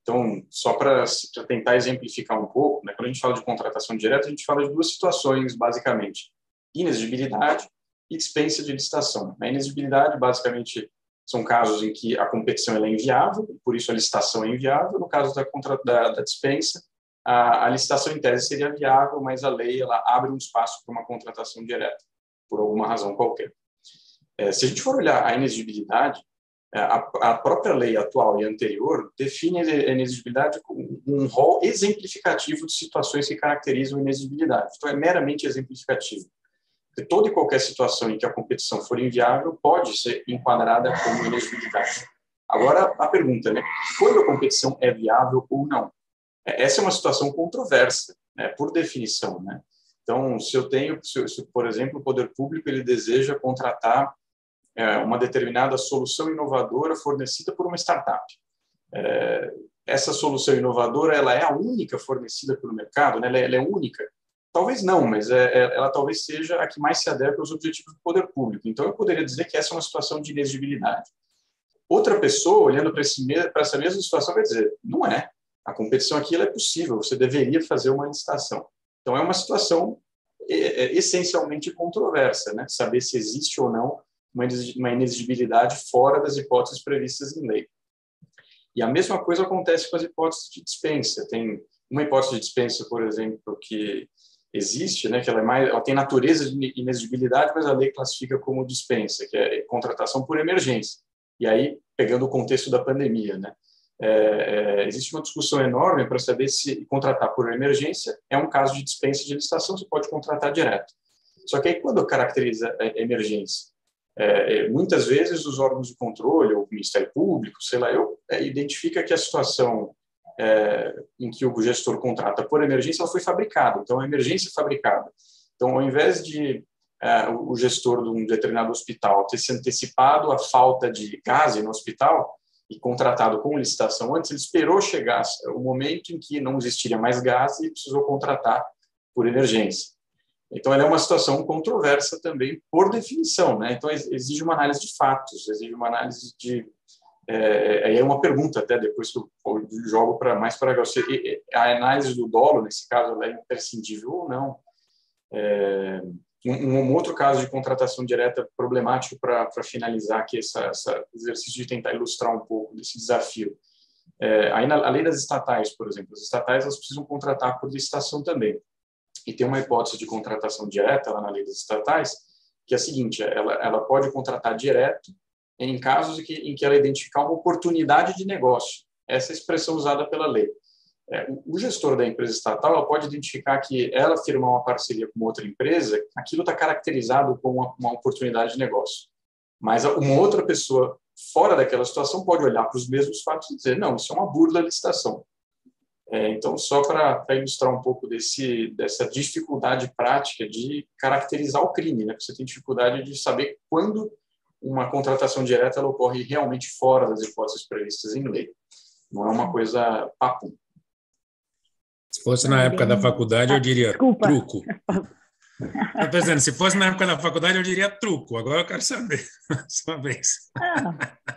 Então, só para tentar exemplificar um pouco, né, quando a gente fala de contratação direta, a gente fala de duas situações, basicamente: inexigibilidade e dispensa de licitação. A inexigibilidade, basicamente, são casos em que a competição ela é inviável, e por isso a licitação é inviável. No caso da dispensa, a licitação em tese seria viável, mas a lei ela abre um espaço para uma contratação direta, por alguma razão qualquer. Se a gente for olhar a inexigibilidade, a própria lei atual e anterior define a inexigibilidade como um rol exemplificativo de situações que caracterizam a inexigibilidade. Então, é meramente exemplificativo. Toda e qualquer situação em que a competição for inviável pode ser enquadrada como inexigibilidade. Agora, a pergunta, né? Quando a competição é viável ou não? Essa é uma situação controversa, né, por definição, né? Então, se, por exemplo, o poder público ele deseja contratar uma determinada solução inovadora fornecida por uma startup. Essa solução inovadora ela é a única fornecida pelo mercado, né? Ela é única. Talvez não, mas ela talvez seja a que mais se adequa aos objetivos do poder público. Então, eu poderia dizer que essa é uma situação de inexigibilidade. Outra pessoa, olhando para essa mesma situação, vai dizer, não é. A competição aqui ela é possível, você deveria fazer uma licitação. Então, é uma situação essencialmente controversa, né? Saber se existe ou não uma inexigibilidade fora das hipóteses previstas em lei. E a mesma coisa acontece com as hipóteses de dispensa. Tem uma hipótese de dispensa, por exemplo, que existe, né, que ela tem natureza de inexigibilidade, mas a lei classifica como dispensa, que é contratação por emergência. E aí, pegando o contexto da pandemia, né, existe uma discussão enorme para saber se contratar por emergência é um caso de dispensa de licitação, você pode contratar direto. Só que aí, quando caracteriza a emergência, muitas vezes os órgãos de controle, ou o Ministério Público, sei lá, identifica que a situação em que o gestor contrata por emergência, ela foi fabricada, então é uma emergência fabricada. Então, ao invés de o gestor de um determinado hospital ter se antecipado à falta de gás no hospital e contratado com licitação antes, ele esperou chegar o momento em que não existiria mais gás e precisou contratar por emergência. Então, ela é uma situação controversa também, por definição, né? Então, exige uma análise de fatos, exige uma análise de... Aí é uma pergunta, até depois que eu jogo mais para você. A análise do dolo, nesse caso, ela é imprescindível ou não? Um outro caso de contratação direta problemático para finalizar aqui esse exercício de tentar ilustrar um pouco desse desafio. Aí, a lei das estatais, por exemplo, as estatais elas precisam contratar por licitação também. E tem uma hipótese de contratação direta lá na lei das estatais, que é a seguinte, ela pode contratar direto em casos em que ela identificar uma oportunidade de negócio. Essa é a expressão usada pela lei. O gestor da empresa estatal ela pode identificar que ela firmar uma parceria com outra empresa, aquilo está caracterizado como uma oportunidade de negócio. Mas uma outra pessoa fora daquela situação pode olhar para os mesmos fatos e dizer, não, isso é uma burla licitação. Então, só para ilustrar um pouco dessa dificuldade prática de caracterizar o crime, né? Você tem dificuldade de saber quando uma contratação direta ela ocorre realmente fora das hipóteses previstas em lei. Não é uma coisa papo. Se fosse na época da faculdade, eu diria truco. Estou pensando, se fosse na época da faculdade, eu diria truco. Agora eu quero saber, sua vez.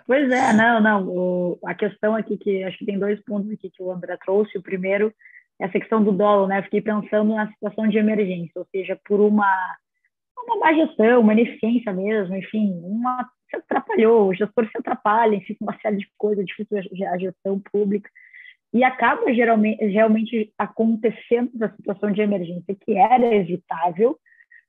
Pois é, não. A questão aqui, que acho que tem 2 pontos aqui que o André trouxe. O primeiro é a questão do dolo, né? Eu fiquei pensando na situação de emergência, ou seja, por uma má gestão, uma ineficiência mesmo, enfim, se atrapalhou, o gestor se atrapalha, enfim, uma série de coisas, difícil a gestão pública, e acaba realmente acontecendo essa situação de emergência que era evitável,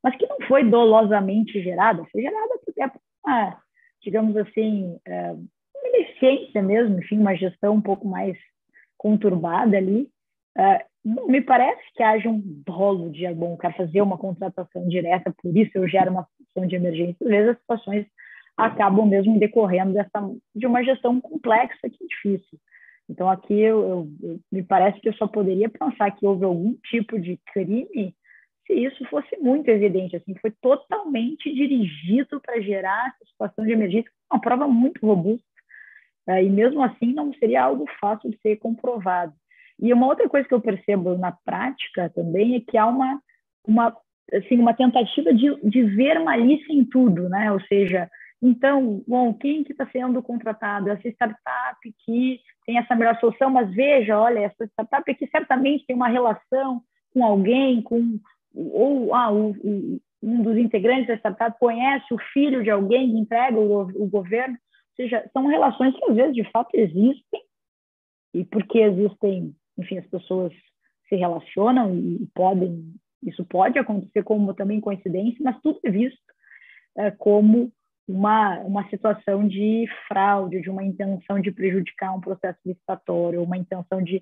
mas que não foi dolosamente gerada, foi gerada por digamos assim, uma ineficiência mesmo, enfim, uma gestão um pouco mais conturbada ali. Não me parece que haja um dolo de, bom, quero fazer uma contratação direta, por isso eu gero uma situação de emergência. Às vezes as situações acabam mesmo decorrendo de uma gestão complexa que é difícil. Então, aqui me parece que eu só poderia pensar que houve algum tipo de crime se isso fosse muito evidente, assim, foi totalmente dirigido para gerar essa situação de emergência, uma prova muito robusta, e mesmo assim não seria algo fácil de ser comprovado. E uma outra coisa que eu percebo na prática também é que há uma tentativa de ver malícia em tudo, né? Ou seja, então, bom, quem que está sendo contratado? Essa startup que tem essa melhor solução, mas veja, olha, essa startup aqui certamente tem uma relação com alguém, um dos integrantes da startup conhece o filho de alguém que entrega o governo. Ou seja, são relações que às vezes de fato existem, e porque existem, enfim, as pessoas se relacionam e isso pode acontecer como também coincidência, mas tudo é visto como uma situação de fraude, de uma intenção de prejudicar um processo licitatório, uma intenção de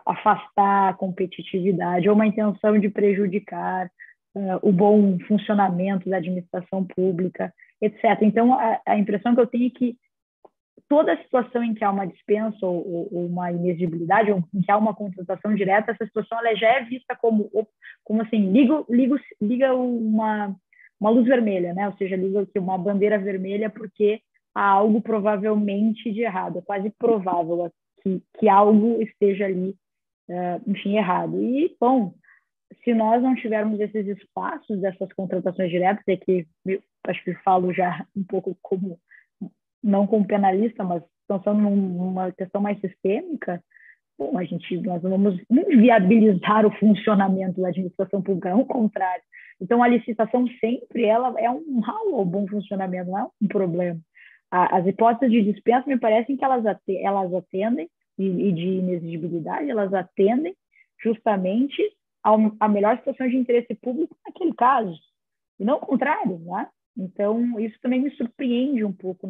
afastar a competitividade, ou uma intenção de prejudicar o bom funcionamento da administração pública, etc. Então, a impressão que eu tenho é que toda situação em que há uma dispensa ou uma inexigibilidade, ou em que há uma contratação direta, essa situação ela já é vista como assim, liga uma luz vermelha, né? Ou seja, liga aqui uma bandeira vermelha porque há algo provavelmente de errado, é quase provável que algo esteja ali, enfim, errado. E, bom, se nós não tivermos esses espaços dessas contratações diretas, é que acho que falo já um pouco como, não como penalista, mas pensando numa questão mais sistêmica, bom, nós não vamos inviabilizar o funcionamento da administração pública, ao contrário. Então, a licitação sempre ela é um mal ao bom funcionamento, não é um problema. As hipóteses de dispensa me parecem que elas atendem, e de inexigibilidade, elas atendem justamente a melhor situação de interesse público naquele caso, e não o contrário, né? Então, isso também me surpreende um pouco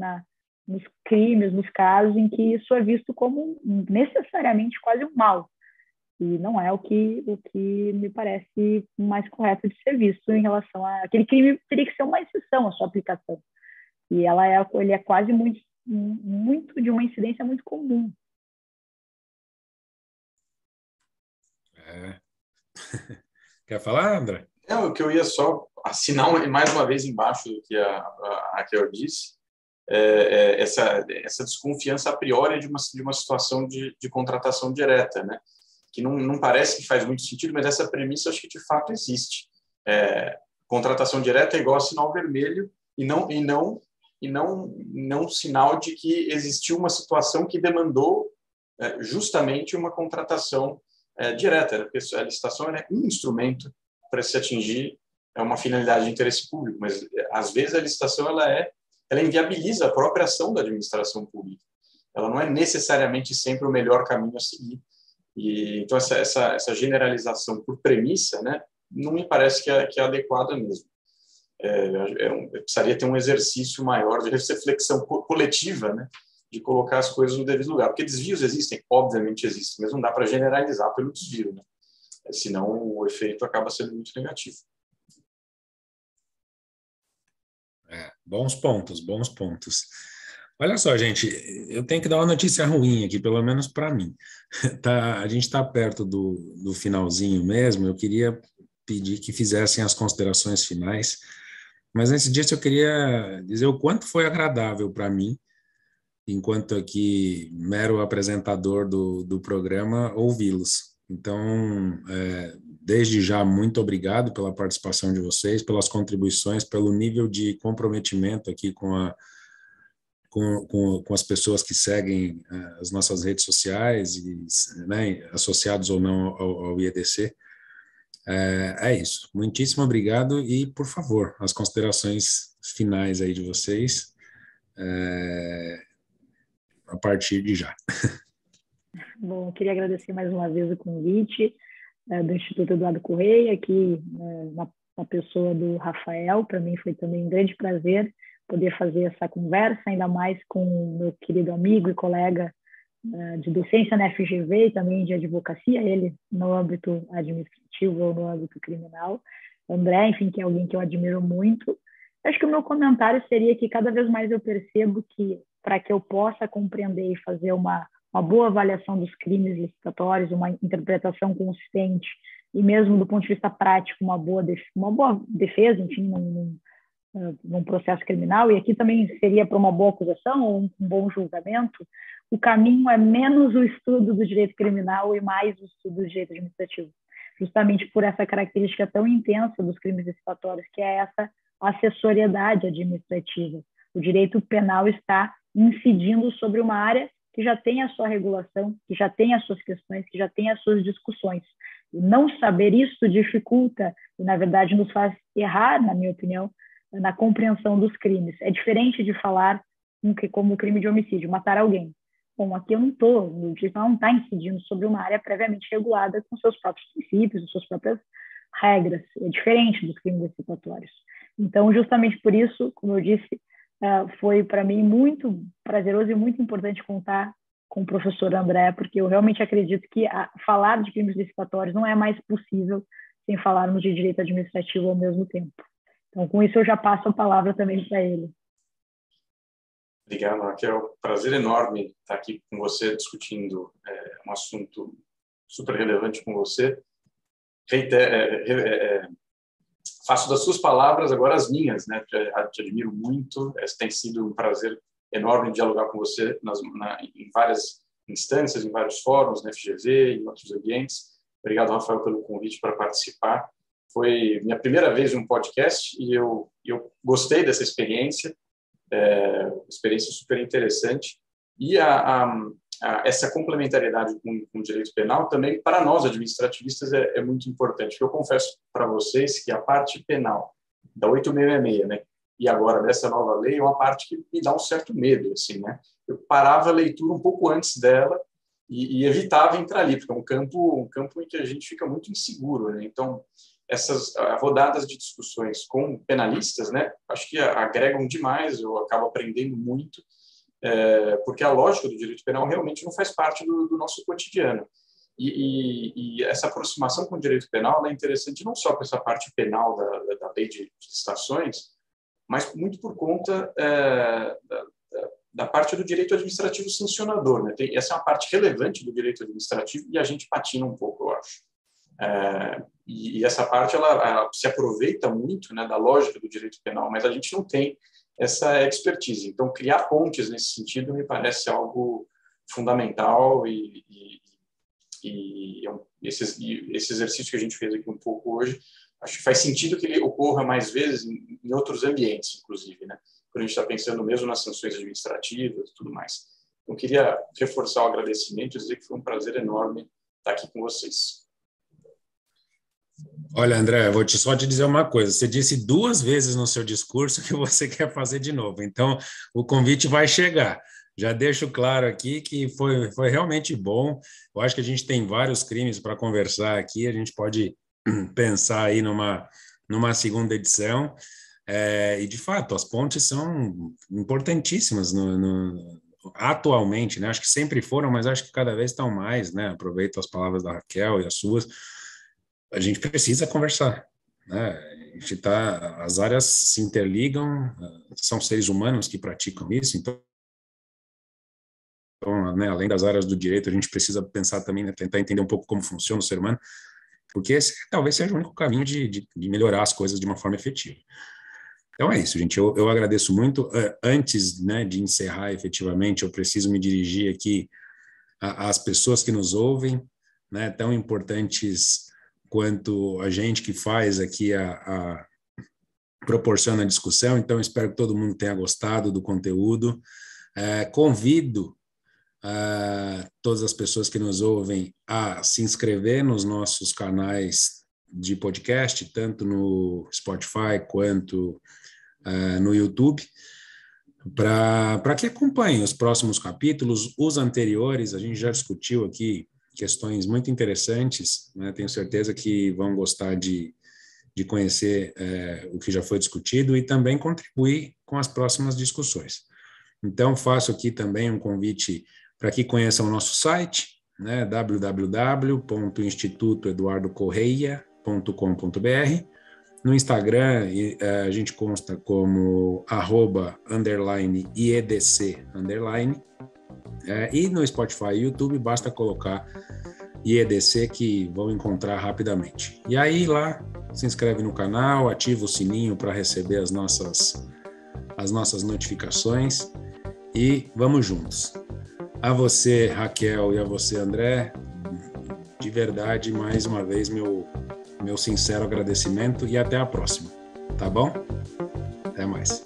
nos crimes, nos casos em que isso é visto como necessariamente quase um mal, e não é o que me parece mais correto de ser visto em relação a aquele crime. Teria que ser uma exceção a sua aplicação, e ele é quase muito de uma incidência muito comum. Quer falar, André? O que eu ia só assinar mais uma vez embaixo do que a Raquel disse, essa desconfiança a priori de uma situação de contratação direta, né? Que não parece que faz muito sentido, mas essa premissa acho que de fato existe. Contratação direta é igual a sinal vermelho e não sinal de que existiu uma situação que demandou justamente uma contratação direta, porque a licitação é um instrumento para se atingir uma finalidade de interesse público, mas às vezes a licitação ela inviabiliza a própria ação da administração pública. Ela não é necessariamente sempre o melhor caminho a seguir. E então essa generalização por premissa, né, não me parece que é adequada mesmo. Precisaria ter um exercício maior de reflexão coletiva, né, de colocar as coisas no devido lugar. Porque desvios existem, obviamente existem, mas não dá para generalizar pelo desvio, né? Senão o efeito acaba sendo muito negativo. Bons pontos. Olha só, gente, eu tenho que dar uma notícia ruim aqui, pelo menos para mim. A gente está perto do finalzinho mesmo, eu queria pedir que fizessem as considerações finais, mas antes disso eu queria dizer o quanto foi agradável para mim, enquanto aqui mero apresentador do programa, ouvi-los. Então, desde já, muito obrigado pela participação de vocês, pelas contribuições, pelo nível de comprometimento aqui com as pessoas que seguem as nossas redes sociais, né, associados ou não ao IEDC. É isso. Muitíssimo obrigado e, por favor, as considerações finais aí de vocês a partir de já. Bom, eu queria agradecer mais uma vez o convite do Instituto Eduardo Correia, aqui na pessoa do Rafael. Para mim foi também um grande prazer poder fazer essa conversa, ainda mais com o meu querido amigo e colega de docência na FGV e também de advocacia, ele no âmbito administrativo ou no âmbito criminal. André, enfim, que é alguém que eu admiro muito. Acho que o meu comentário seria que cada vez mais eu percebo que, para que eu possa compreender e fazer uma boa avaliação dos crimes licitatórios, uma interpretação consistente e mesmo do ponto de vista prático, uma boa defesa, enfim, num processo criminal, e aqui também seria para uma boa acusação ou um bom julgamento, o caminho é menos o estudo do direito criminal e mais o estudo do direito administrativo, justamente por essa característica tão intensa dos crimes licitatórios, que é essa acessoriedade administrativa. O direito penal está incidindo sobre uma área que já tem a sua regulação, que já tem as suas questões, que já tem as suas discussões. E não saber isso dificulta e, na verdade, nos faz errar, na minha opinião, na compreensão dos crimes. É diferente de falar como o crime de homicídio, matar alguém. Bom, aqui eu não estou, o direito não está incidindo sobre uma área previamente regulada com seus próprios princípios, suas próprias regras. É diferente dos crimes licitatórios. Então, justamente por isso, como eu disse, foi para mim muito prazeroso e muito importante contar com o professor André, porque eu realmente acredito que falar de crimes licitatórios não é mais possível sem falarmos de direito administrativo ao mesmo tempo. Então, com isso, eu já passo a palavra também para ele. Obrigado, Raquel. Prazer enorme estar aqui com você discutindo um assunto super relevante com você. Faço das suas palavras agora as minhas, né? Te admiro muito. Tem sido um prazer enorme dialogar com você em várias instâncias, em vários fóruns, na FGV, em outros ambientes. Obrigado, Rafael, pelo convite para participar. Foi minha primeira vez em um podcast e eu gostei dessa experiência, experiência super interessante. E essa complementariedade com o direito penal também, para nós administrativistas, é muito importante. Eu confesso para vocês que a parte penal da 8666, né, e agora dessa nova lei, é uma parte que me dá um certo medo, assim, né? Eu parava a leitura um pouco antes dela e evitava entrar ali, porque é um campo em que a gente fica muito inseguro, né? Então, essas rodadas de discussões com penalistas, né, acho que agregam demais, eu acabo aprendendo muito, porque a lógica do direito penal realmente não faz parte do nosso cotidiano. E essa aproximação com o direito penal é interessante não só com essa parte penal da lei de licitações, mas muito por conta da parte do direito administrativo sancionador, né? Essa é uma parte relevante do direito administrativo e a gente patina um pouco, eu acho. E essa parte ela se aproveita muito, né, da lógica do direito penal, mas a gente não tem essa expertise. Então, criar pontes nesse sentido me parece algo fundamental e esse exercício que a gente fez aqui um pouco hoje, acho que faz sentido que ele ocorra mais vezes em outros ambientes, inclusive, né? Quando a gente está pensando mesmo nas sanções administrativas e tudo mais. Então, queria reforçar o agradecimento e dizer que foi um prazer enorme estar aqui com vocês. Olha, André, eu vou só te dizer uma coisa. Você disse 2 vezes no seu discurso que você quer fazer de novo. Então, o convite vai chegar. Já deixo claro aqui que foi realmente bom. Eu acho que a gente tem vários crimes para conversar aqui. A gente pode pensar aí numa segunda edição. E, de fato, as pontes são importantíssimas atualmente, né? Acho que sempre foram, mas acho que cada vez estão mais, né? Aproveito as palavras da Raquel e as suas. A gente precisa conversar, né? As áreas se interligam, são seres humanos que praticam isso, então, né, além das áreas do direito, a gente precisa pensar também, né, tentar entender um pouco como funciona o ser humano, porque esse talvez seja o único caminho de melhorar as coisas de uma forma efetiva. Então é isso, gente, eu agradeço muito. Antes, né, de encerrar efetivamente, eu preciso me dirigir aqui às pessoas que nos ouvem, né, tão importantes quanto a gente que faz aqui proporciona a discussão. Então, espero que todo mundo tenha gostado do conteúdo. Convido todas as pessoas que nos ouvem a se inscrever nos nossos canais de podcast, tanto no Spotify quanto no YouTube, para que acompanhem os próximos capítulos. Os anteriores, a gente já discutiu aqui questões muito interessantes, né? Tenho certeza que vão gostar de conhecer o que já foi discutido e também contribuir com as próximas discussões. Então, faço aqui também um convite para que conheçam o nosso site, né? www.institutoeduardocorreia.com.br. No Instagram, a gente consta como @_IEDC_. E no Spotify e YouTube, basta colocar IEDC que vão encontrar rapidamente. E aí lá, se inscreve no canal, ativa o sininho para receber as nossas notificações e vamos juntos. A você, Raquel, e a você, André, de verdade, mais uma vez, meu sincero agradecimento e até a próxima, tá bom? Até mais.